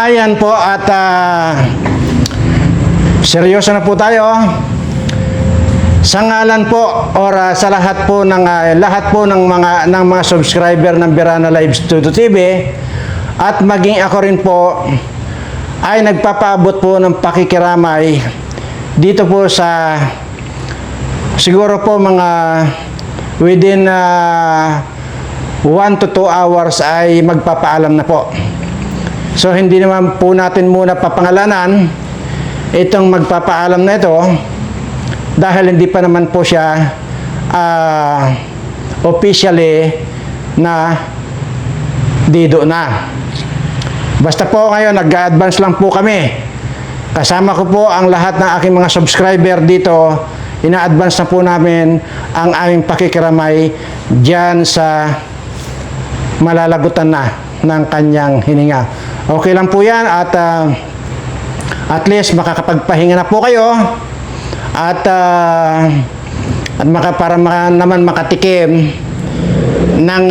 Ayan po at seryoso na po tayo. Sa ngalan po or sa lahat po ng mga subscriber ng Berana Live Studio TV at maging ako rin po ay nagpapaabot po ng pakikiramay dito po sa siguro po mga within 1 to 2 hours ay magpapaalam na po. So hindi naman po natin muna papangalanan itong magpapaalam na ito dahil hindi pa naman po siya officially na dido na. Basta po ngayon nag-advance lang po kami. Kasama ko po ang lahat ng aking mga subscriber dito. Ina-advance na po namin ang aming pakikiramay dyan sa malalagutan na ng kanyang hininga. Okay lang po yan at at least makakapagpahinga na po kayo at para naman makatikim ng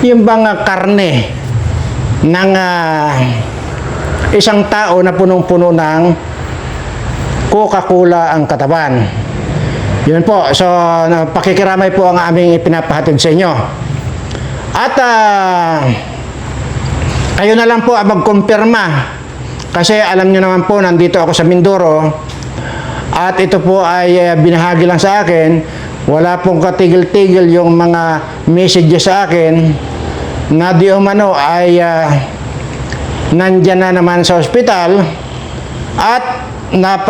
yung bang karne ng isang tao na punong-puno ng Coca-Cola ang katawan. Yun po. So, pakikiramay po ang aming ipinapahatid sa inyo. At kayo na lang po ang magkumpirma kasi alam nyo naman po nandito ako sa Mindoro at ito po ay binahagi lang sa akin. Wala pong katigil-tigil yung mga messages sa akin na di umano ay nandyan na naman sa ospital at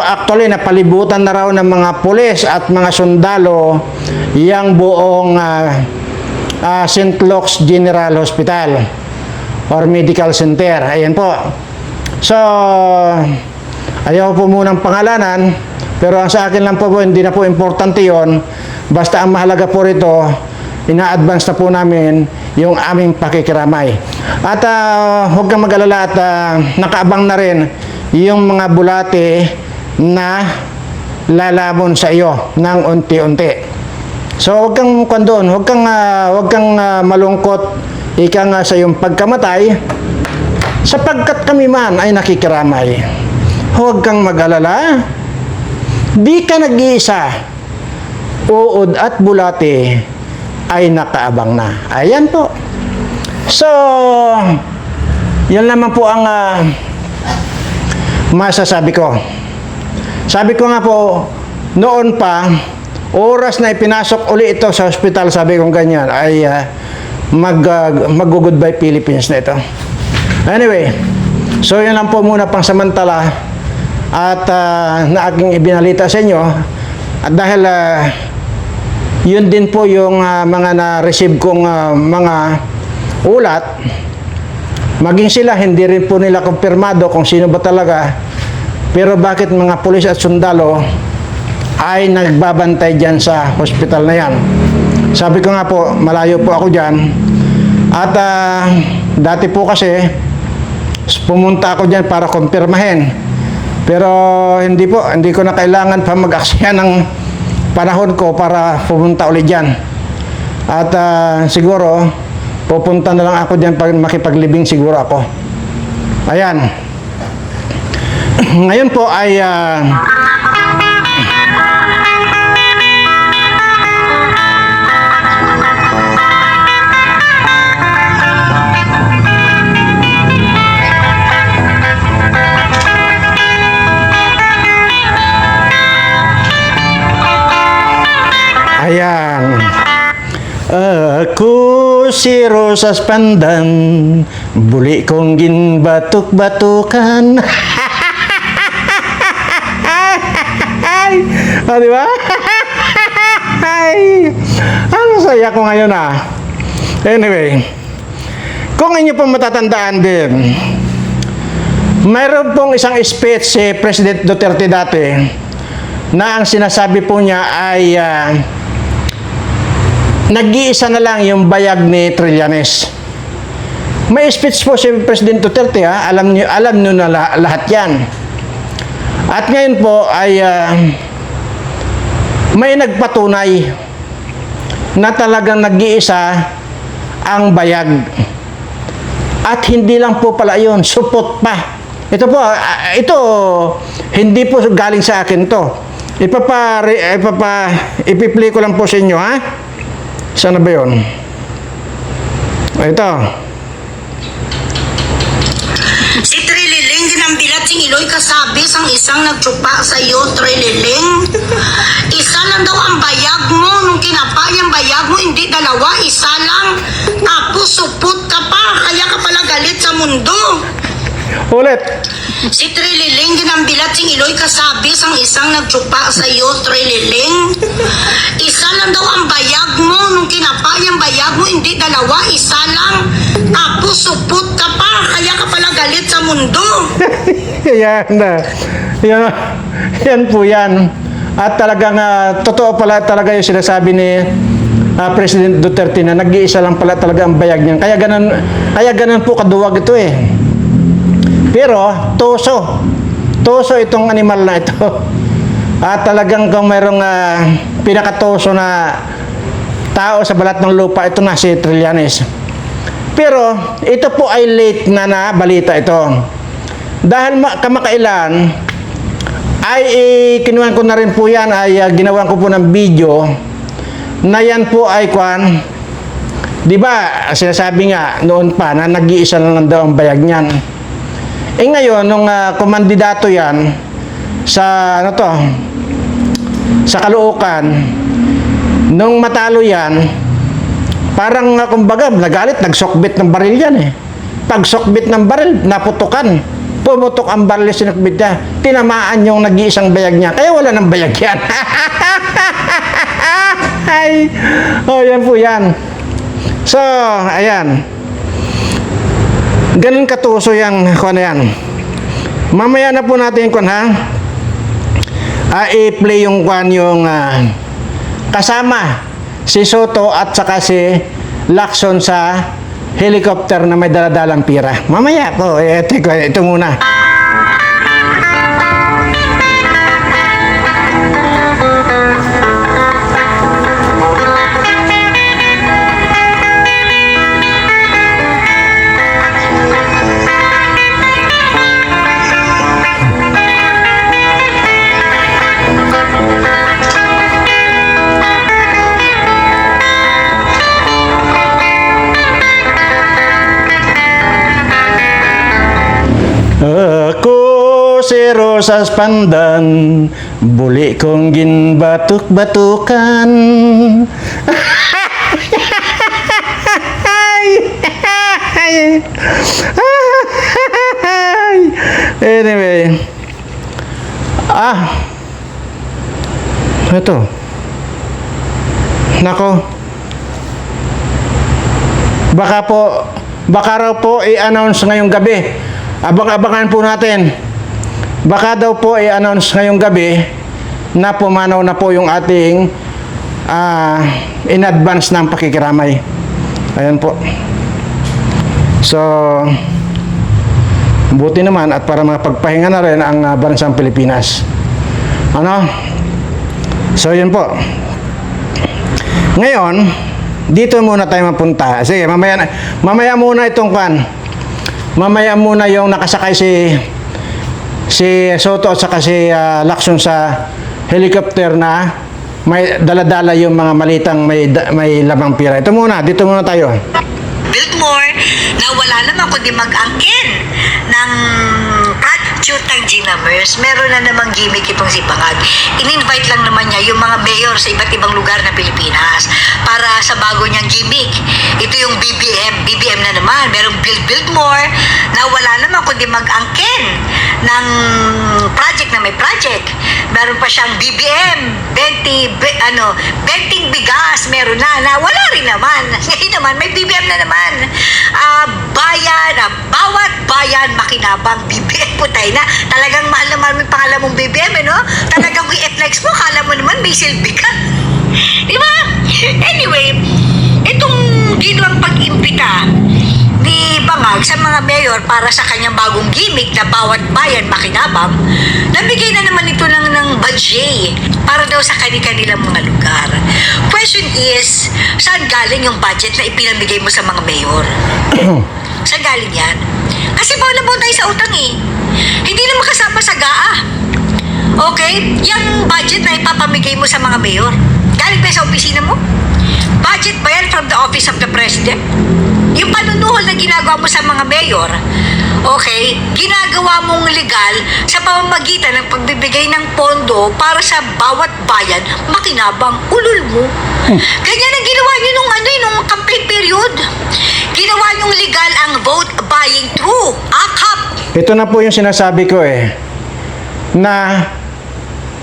actually napalibutan na raw ng mga pulis at mga sundalo yung buong St. Luke's General Hospital or Medical Center. Ayan po. So, ayaw po munang pangalanan, pero ang sa akin lang po, hindi na po importante yon. Basta ang mahalaga po rito, ina-advance na po namin yung aming pakikiramay. At huwag kang mag-alala at nakaabang na rin yung mga bulate na lalamon sa iyo ng unti-unti. So, huwag kang kandon, huwag kang malungkot ika nga sa iyong pagkamatay sapagkat kami man ay nakikiramay. Huwag kang mag-alala. Di ka nag-iisa. Uod at bulate ay nakaabang na. Ayan po. So, yan naman po ang masasabi ko. Sabi ko nga po, noon pa, oras na ipinasok uli ito sa hospital, sabi kong ganyan, ay mag-goodbye Philippines na ito. Anyway, so yun lang po muna pang samantala at na aking ibinalita sa inyo. At dahil yun din po yung mga na-receive kong mga ulat, maging sila hindi rin po nila kumpirmado kung sino ba talaga, pero bakit mga pulis at sundalo ay nagbabantay dyan sa hospital na yan. Sabi ko nga po, malayo po ako dyan. At dati po kasi, pumunta ako dyan para kumpirmahin. Pero hindi ko na kailangan pa mag-aksaya ng panahon ko para pumunta ulit dyan. At siguro, pupunta na lang ako dyan pag makipaglibing siguro ako. Ayan. Ngayon po ay ayan. Ako si Rosas Pandan, buli kong ginbatuk-batukan. Di ba? Ang saya ko ngayon Anyway, kung inyo pong matatandaan din, mayroon pong isang speech si President Duterte dati na ang sinasabi po niya ay nag-iisa na lang yung bayag ni Trillanes. May speech po si President Duterte alam niyo na lahat yan. At ngayon po ay may nagpatunay na talagang nag-iisa ang bayag. At hindi lang po pala yun, supot pa. Ito po, ito, hindi po galing sa akin to. Ipiplay ko lang po sa inyo, ha? Sana ba yun? Ito. Si Trililing, ginambilat sing Iloy kasabi sang isang nagtsupa sa iyo, Trililing. Isa lang daw ang bayag mo, nung kinapa yung bayag mo, hindi dalawa, isa lang. Tapos supot ka pa, kaya ka pala galit sa mundo. Ulit. Si Trililing, ginambilat sing Iloy kasabi sang isang nagtsupa sa iyo, Trililing. Isa lang daw ang bayag mo, nung kinapa yung bayag mo, hindi dalawa, isa lang. Tapos supot ka pa, kaya ka pala galit sa mundo. Yan na. Yan po yan. At talagang totoo pala talaga yung sinasabi ni President Duterte na nag-iisa lang pala talaga ang bayag niya. Kaya ganun po kaduwag ito eh. Pero tuso. Tuso itong animal na ito. At talagang kung mayroong pinakatuso na tao sa balat ng lupa, ito na si Trillanes. Pero ito po ay late na balita ito. Dahil kamakailan ay kinuha ko na rin po yan, ay ginawan ko po ng video na yan po ay di ba sinasabi nga noon pa na nag-iisa lang daw ang bayag niyan. Ngayon nung kumandidato yan sa sa Caloocan, nung matalo yan, parang kumbaga nagalit, nagsokbit ng baril yan eh. Pag sokbit ng baril, naputukan. Pumutok ang baril, sinukbit niya. Tinamaan yung nag-iisang bayag niya. Kaya wala ng bayag yan. Ay, yan po yan. So, ayan. Ganun katuso yung yan. Mamaya na po natin i-play yung kasama si Soto at saka si Lacson sa helicopter na may daladalang pira. Mamaya po, ito muna. Ako si Rosas Pandan, buli kong ginbatuk-batukan. Anyway, ito. Nako. Baka raw po i-announce ngayong gabi. Abang-abangan po natin. Baka daw po i-announce ngayong gabi na pumanaw na po yung ating in advance ng pakikiramay. Ayan po. So, buti naman at para mapagpahinga na rin ang bansang Pilipinas. So, yun po. Ngayon, dito muna tayo mapunta. Sige, mamaya muna itong mamaya muna yung nakasakay si Soto at saka si Lacson sa helicopter na may daladala yung mga malitang may lamang pira. Ito muna, dito muna tayo. Biltmore na wala naman kundi mag-angkin ng shoot ng Gina Mers. Meron na namang gimmick itong si Bangag. In-invite lang naman niya yung mga mayor sa iba't ibang lugar ng Pilipinas para sa bago niyang gimmick. Ito yung BBM na naman. Merong Biltmore na wala naman kundi mag-angkin ng project na may project. Meron pa siyang BBM, benting bigas, meron na wala rin naman. Ngayon naman, may BBM na naman. Bawat bayan makinabang BBM po tayo na. Talagang mahal naman yung pangalan mong BBM, no? Talagang i-flex mo, kala mo naman may silbi ka. Di ba? Anyway, itong ginawang pag-impita ni Bangag sa mga mayor para sa kanyang bagong gimmick na bawat bayan makinabang, nabigay na naman ito ng budget para daw sa kanilang mga lugar. Question is, saan galing yung budget na ipinamigay mo sa mga mayor? Saan galing yan? Kasi baon na baon tayo sa utang eh. Hindi naman kasama sa GAA. Okay? Yung budget na ipapamigay mo sa mga mayor, galing ba sa opisina mo? Budget ba yan from the office of the president? Yung panunuhol na ginagawa mo sa mga mayor, okay, ginagawa mong legal sa pamamagitan ng pagbibigay ng pondo para sa bawat bayan, makinabang, ulul mo. Ganyan ang ginawa nyo nung campaign period. Ginawa nyong legal ang vote buying through AKAP. Ito na po yung sinasabi ko na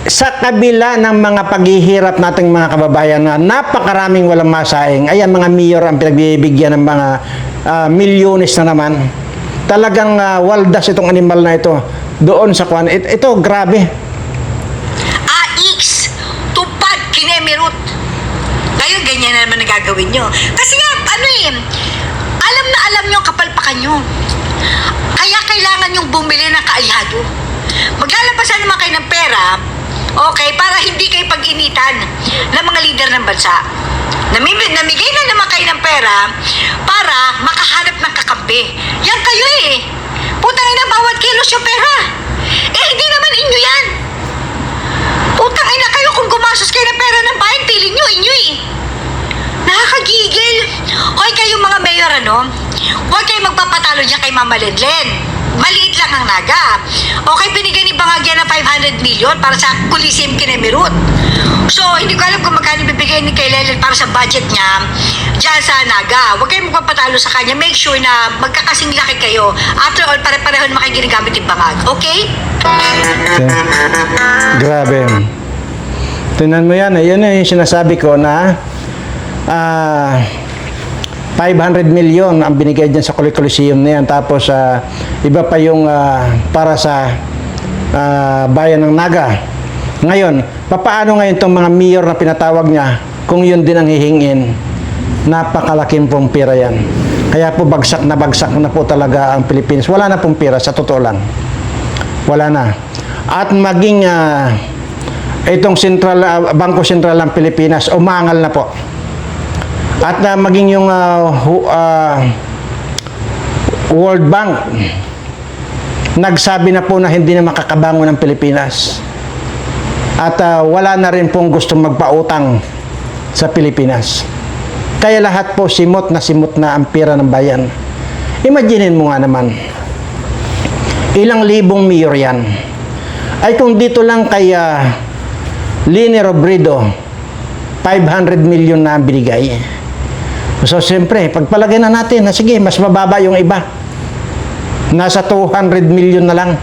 sa kabila ng mga paghihirap nating mga kababayan na napakaraming walang masaing, ayan mga mayor ang pinagbibigyan ng mga milyones na naman. Talagang waldas itong animal na ito doon sa kwan. Ito, grabe. AX, tupad, kinemirut. Ngayon, ganyan na naman nagagawin nyo. Kasi nga, alam na alam nyo ang kapalpakan nyo. Kaya kailangan yung bumili ng kaalyado. Maglalabasan naman kayo ng pera, okay, para hindi kayo pag-initan ng mga leader ng bansa. Namigay na naman kayo ng pera para makahanap ng kakampi. Yan kayo eh. Putang ina, bawat kilos yung pera. Eh, hindi naman inyo yan. Putang ina kayo kung gumasos kayo ng pera ng bayan, piling nyo, inyo eh. Nakakagigil. Hoy kayo mga mayor, huwag kayo magpapatalo niya kay Mama Lenlen. Maliit lang ang naga. Okay, binigay ni Bangagya ng 500 million para sa Coliseum Kinemirut. So, hindi ko alam kung magkano bibigay ni kay Lenlen para sa budget niya dyan sa naga. Huwag kayong magpapatalo sa kanya. Make sure na magkakasing laki kayo. After all, pare-pareho naman kayo ginagamit yung bangag. Okay? Grabe. Tingnan mo yan. Yun yung sinasabi ko na 500 million ang binigay dyan sa Coliseum na yan. Tapos, iba pa yung para sa bayan ng Naga. Ngayon, papaano ngayon itong mga mayor na pinatawag niya kung yun din ang hihingin? Napakalaking pong pera yan. Kaya po bagsak na po talaga ang Pilipinas. Wala na pong pera, sa totoo lang. Wala na. At maging itong Bangko Sentral ng Pilipinas, umangal na po. At maging yung World Bank, nagsabi na po na hindi na makakabangon ng Pilipinas. At wala na rin pong gustong magpautang sa Pilipinas. Kaya lahat po simot na ang pera ng bayan. Imaginin mo nga naman, ilang libong mayor yan. Ay kung dito lang kay Leni Robredo, 500 million na binigay. So, siyempre, pagpalagay na natin, sige, mas mababa yung iba. Nasa 200 million na lang.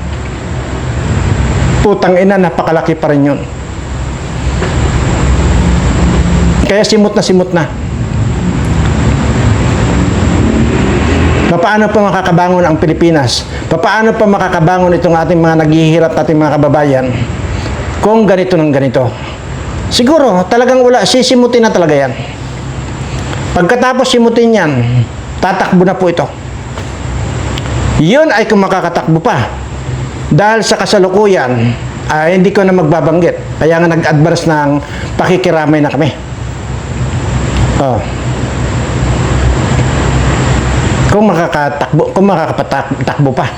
Putang ina, napakalaki pa rin yun. Kaya simot na. Paano pa makakabangon ang Pilipinas? Paano pa makakabangon itong ating mga naghihirap nating mga kababayan kung ganito ng ganito? Siguro, talagang wala, sisimutin na talaga yan. Pagkatapos simutin yan, tatakbo na po ito. Yun ay kung makakatakbo pa. Dahil sa kasalukuyan, hindi ko na magbabanggit. Kaya nga nag-advance ng pakikiramay na kami. Kung makakapatakbo pa.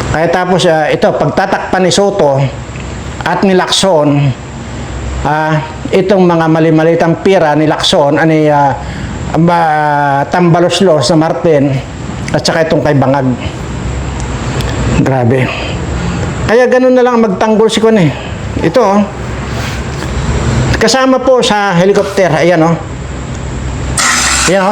Kaya tapos ito, pagtatakpan ni Soto at ni Lacson, itong mga mali-malitang pira ni Lacson, Tambaloslos na Martin, at saka itong kay Bangag. Grabe. Kaya ganun na lang magtanggol si Kun eh. Ito kasama po sa helicopter. Ayan Ayan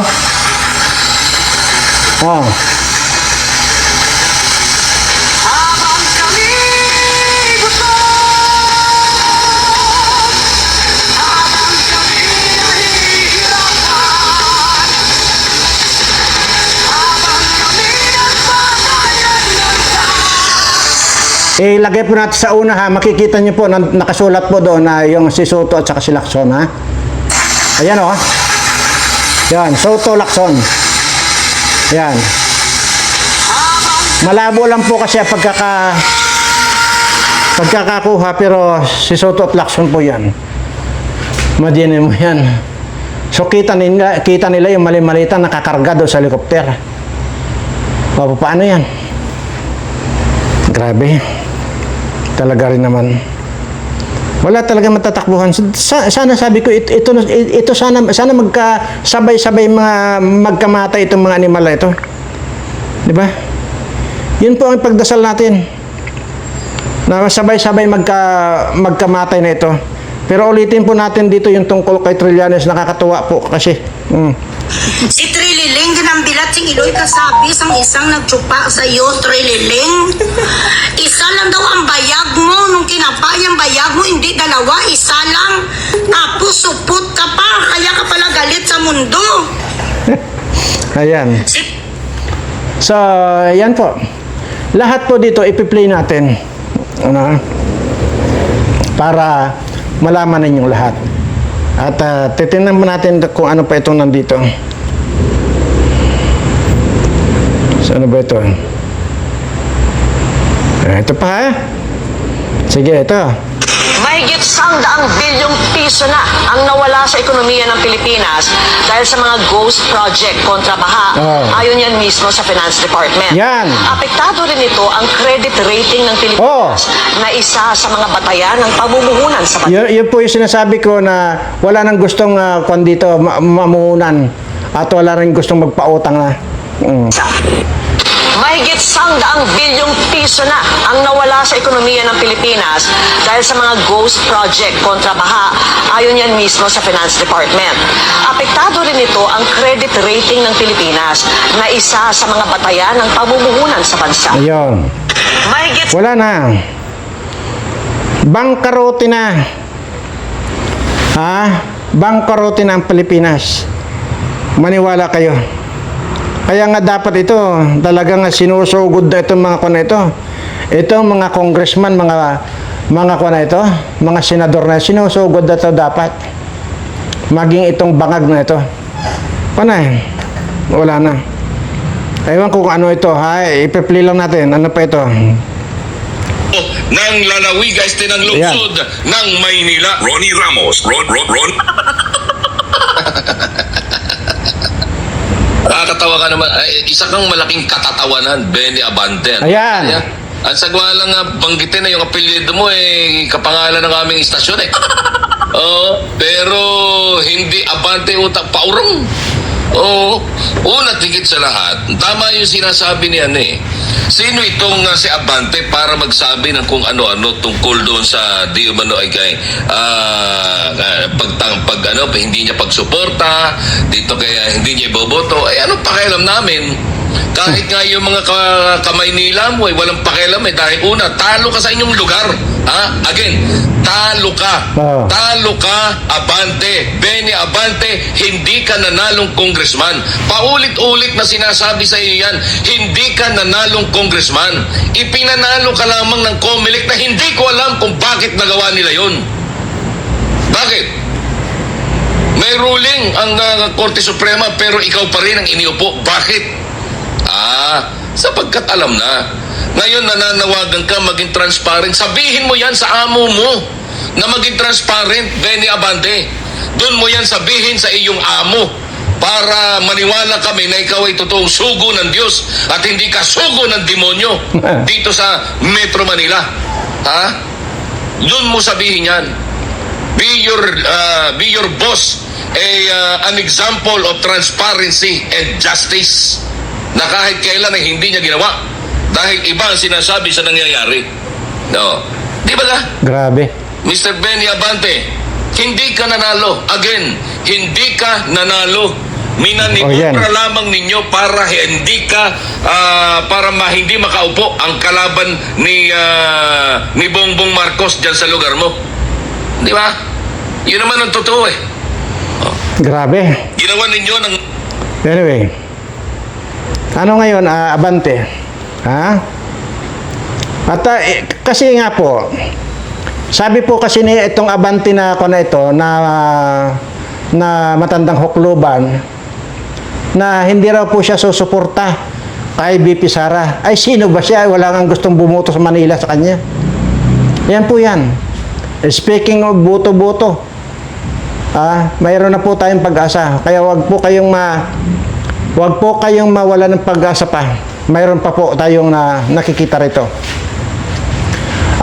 ilagay po natin sa una makikita niyo po nakasulat po doon na yung si Soto at saka si Lacson Ayan Yan, Soto, Lacson. Yan. Malabo lang po kasi pagkakakuha pero si Soto at Lacson po yan. Madinin mo yan. So kita nila yung mali-malitan nakakarga doon sa helicopter. O, paano yan? Grabe. Talaga rin naman. Wala talaga matatakbuhan. Sana sabi ko, ito sana magkasabay-sabay magkamatay itong mga animal na ito. Di ba? Yun po ang pagdasal natin. Na sabay-sabay magkamatay na ito. Pero ulitin po natin dito yung tungkol kay Trillanes, nakakatuwa po kasi. Si Trililing, ginambilat sing Iloy kasabi sang isang nagtsupa sa iyo, Trililing. Isa lang daw ang bayag mo, nung kinapay ang bayag mo, hindi dalawa, isa lang. Tapos supot ka pa, kaya ka pala galit sa mundo. Ayan. Si So, yan po. Lahat po dito ipi-play natin. Ano? Para malaman ninyong lahat. At titingnan mo natin kung ano pa itong nandito. So, ano ba ito? Ito pa ha? Sige, ito. Mahigit 100 bilyong piso na ang nawala sa ekonomiya ng Pilipinas dahil sa mga ghost project kontra baha. Oh. Ayon yan mismo sa Finance Department. Yan. Apektado rin ito ang credit rating ng Pilipinas Oh. na isa sa mga batayan ng pamumuhunan sa bansa. Yun po yung sinasabi ko na wala nang gustong kung dito mamuhunan at wala rin gustong magpautang na. Mahigit 100 bilyong piso na ang nawala sa ekonomiya ng Pilipinas dahil sa mga ghost project kontra baha. Ayon yan mismo sa Finance Department. Apektado rin ito ang credit rating ng Pilipinas na isa sa mga batayan ng pamumuhunan sa bansa. Ayun. Mahigit Wala na. Bangkarote na. Ha? Bangkarote na ang Pilipinas. Maniwala kayo. Kaya nga dapat ito, talagang sinusugod na itong mga kuna ito. Itong mga congressman, mga kuna ito, mga senador na sinusugod na ito dapat. Maging itong bangag na ito. Panay, wala na. Ewan ko kung ano ito, ha? Ipe-play lang natin. Ano pa ito? Ng lalawigan ng lungsod ng Maynila. Ronnie Ramos. Ron. Nakakatawa ka naman. Ay, isa kang malaking katatawanan, Benny Abante. Ayan. Ang sagwa lang nga banggitin na yung apelyido mo kapangalan ng aming istasyon Oo, pero hindi Abante utak paurong. Oo, una tigit sa lahat, tama yung sinasabi ni sino itong si Abante para magsabi ng kung ano-ano tungkol doon sa di umano ay kay hindi niya pagsuporta dito kaya hindi niya iboboto ay anong pakialam namin kahit nga yung mga Kamaynila mo walang pakialam dahil una talo ka sa inyong lugar again talo ka Abante Benny Abante hindi ka nanalong congressman paulit-ulit na sinasabi sa iyo yan hindi ka nanalong congressman ipinanalo ka lamang ng COMELEC na hindi ko alam kung bakit nagawa nila yun bakit? May ruling ang Korte Suprema pero ikaw pa rin ang iniupo. Bakit? Sapagkat alam na. Ngayon nananawagan ka maging transparent. Sabihin mo yan sa amo mo na maging transparent, Benny Abante. Doon mo yan sabihin sa iyong amo para maniwala kami na ikaw ay totoong sugo ng Diyos at hindi ka sugo ng demonyo dito sa Metro Manila. Doon mo sabihin yan. Be your boss an example of transparency and justice na kahit kailan ay hindi niya ginawa dahil iba ang sinasabi sa nangyayari. No. Di ba ka? Grabe. Mr. Benny Abante, hindi ka nanalo. Again, hindi ka nanalo. Minanipura lamang ninyo para hindi ka hindi makaupo ang kalaban ni Bongbong Marcos diyan sa lugar mo. Di ba? Yun naman ang totoo Grabe. Ginawa ninyo ng... Anyway. Ano ngayon, Abante? Ha? At kasi nga po, sabi po kasi ni itong Abante na ito, na matandang hukluban, na hindi raw po siya susuporta kay BP Sara. Ay, sino ba siya? Wala kang gustong bumuto sa Manila sa kanya. Yan po yan. Speaking of boto-boto, mayroon na po tayong pag-asa. Kaya wag po kayong mawala ng pag-asa pa. Mayroon pa po tayong nakikita rito.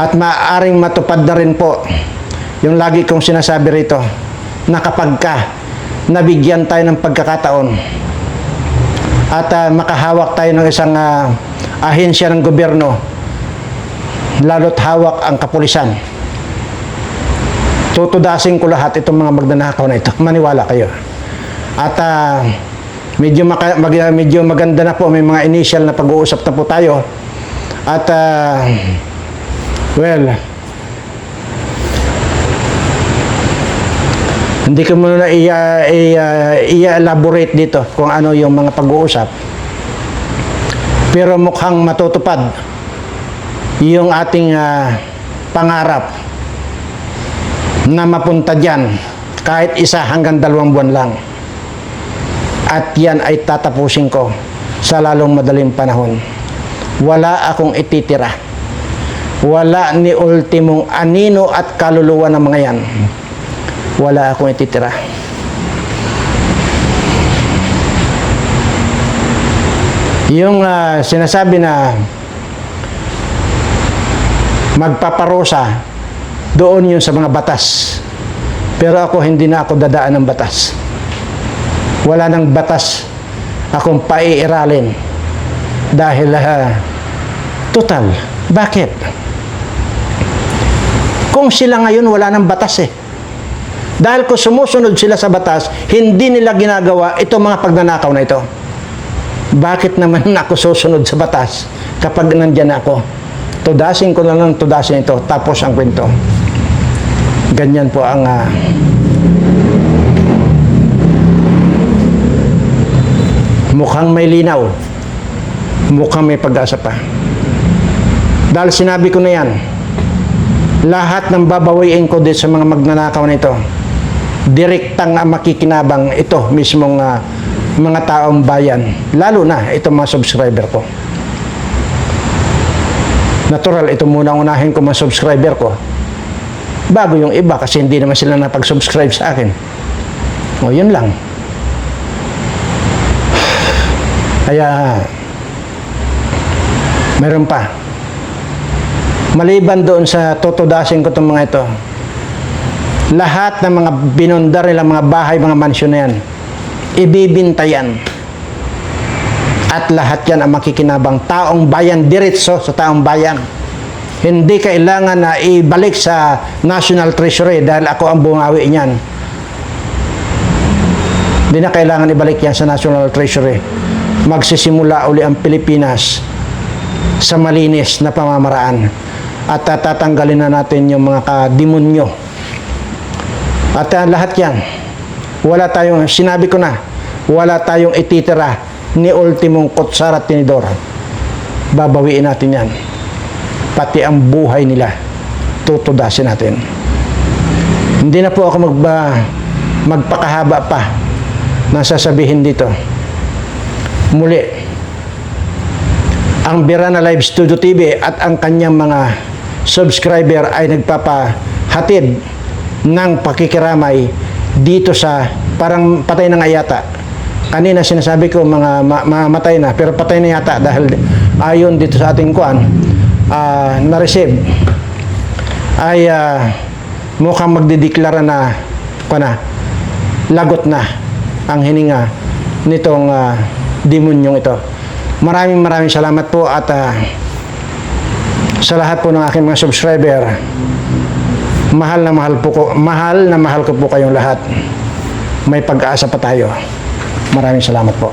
At maaaring matupad na rin po yung lagi kong sinasabi rito, na kapag nabigyan tayo ng pagkakataon at makahawak tayo ng isang ahensya ng gobyerno, lalo't hawak ang kapulisan, tutudasin ko lahat itong mga magnanakaw na ito. Maniwala kayo. At medyo maganda na po, may mga initial na pag-uusap na po tayo. At hindi ko muna i-elaborate dito kung ano yung mga pag-uusap. Pero mukhang matutupad yung ating pangarap na mapunta dyan kahit 1 hanggang 2 buwan lang. At yan ay tatapusin ko sa lalong madaling panahon. Wala akong ititira. Wala ni ultimong anino at kaluluwa ng mga yan. Wala akong ititira. Yung sinasabi na magpaparusa, doon yun sa mga batas. Pero ako, hindi na ako dadaan ng batas. Wala nang batas akong paiiralin. Dahil, total, bakit? Kung sila ngayon, wala nang batas eh. Dahil kung sumusunod sila sa batas, hindi nila ginagawa itong mga pagnanakaw na ito. Bakit naman ako susunod sa batas kapag nandyan ako? Tudasin ko na lang tudasin ito, tapos ang kwento. Ganyan po ang mukhang may linaw, mukhang may pag-asa pa. Dahil sinabi ko na yan, lahat ng babawiin ko din sa mga magnanakaw na ito, direktang makikinabang ito mismong mga taong bayan, lalo na itong mga subscriber ko. Natural, ito muna unahin ko mga subscriber ko bago yung iba, kasi hindi naman sila napag-subscribe sa akin. O, yun lang. Kaya meron pa, maliban doon sa tutudasin ko itong mga ito, lahat ng mga binundar nila, mga bahay, mga mansyon na yan, ibibinta yan. At lahat yan ang makikinabang taong bayan, diretso sa taong bayan. Hindi kailangan na ibalik sa National Treasury dahil ako ang bumawi niyan. Hindi na kailangan ibalik yan sa National Treasury. Magsisimula uli ang Pilipinas sa malinis na pamamaraan. At tatanggalin na natin yung mga kademonyo. At lahat yan, wala tayong, sinabi ko na, wala tayong ititira ni ultimong kutsara at tinidor. Babawiin natin yan. Pati ang buhay nila, tutudasin natin. Hindi na po ako magpakahaba pa na sasabihin dito. Muli, ang Birana Live Studio TV at ang kanyang mga subscriber ay nagpapahatid ng pakikiramay dito sa parang patay ng ayata. Kanina sinasabi ko mga matay na, pero patay na yata dahil ayon dito sa ating kuan na-receive ay mukhang magdideklara na lagot na ang hininga nitong demonyong ito. Maraming salamat po at sa lahat po ng aking mga subscriber, mahal na mahal ko po kayong lahat. May pag-asa pa tayo. Maraming salamat po.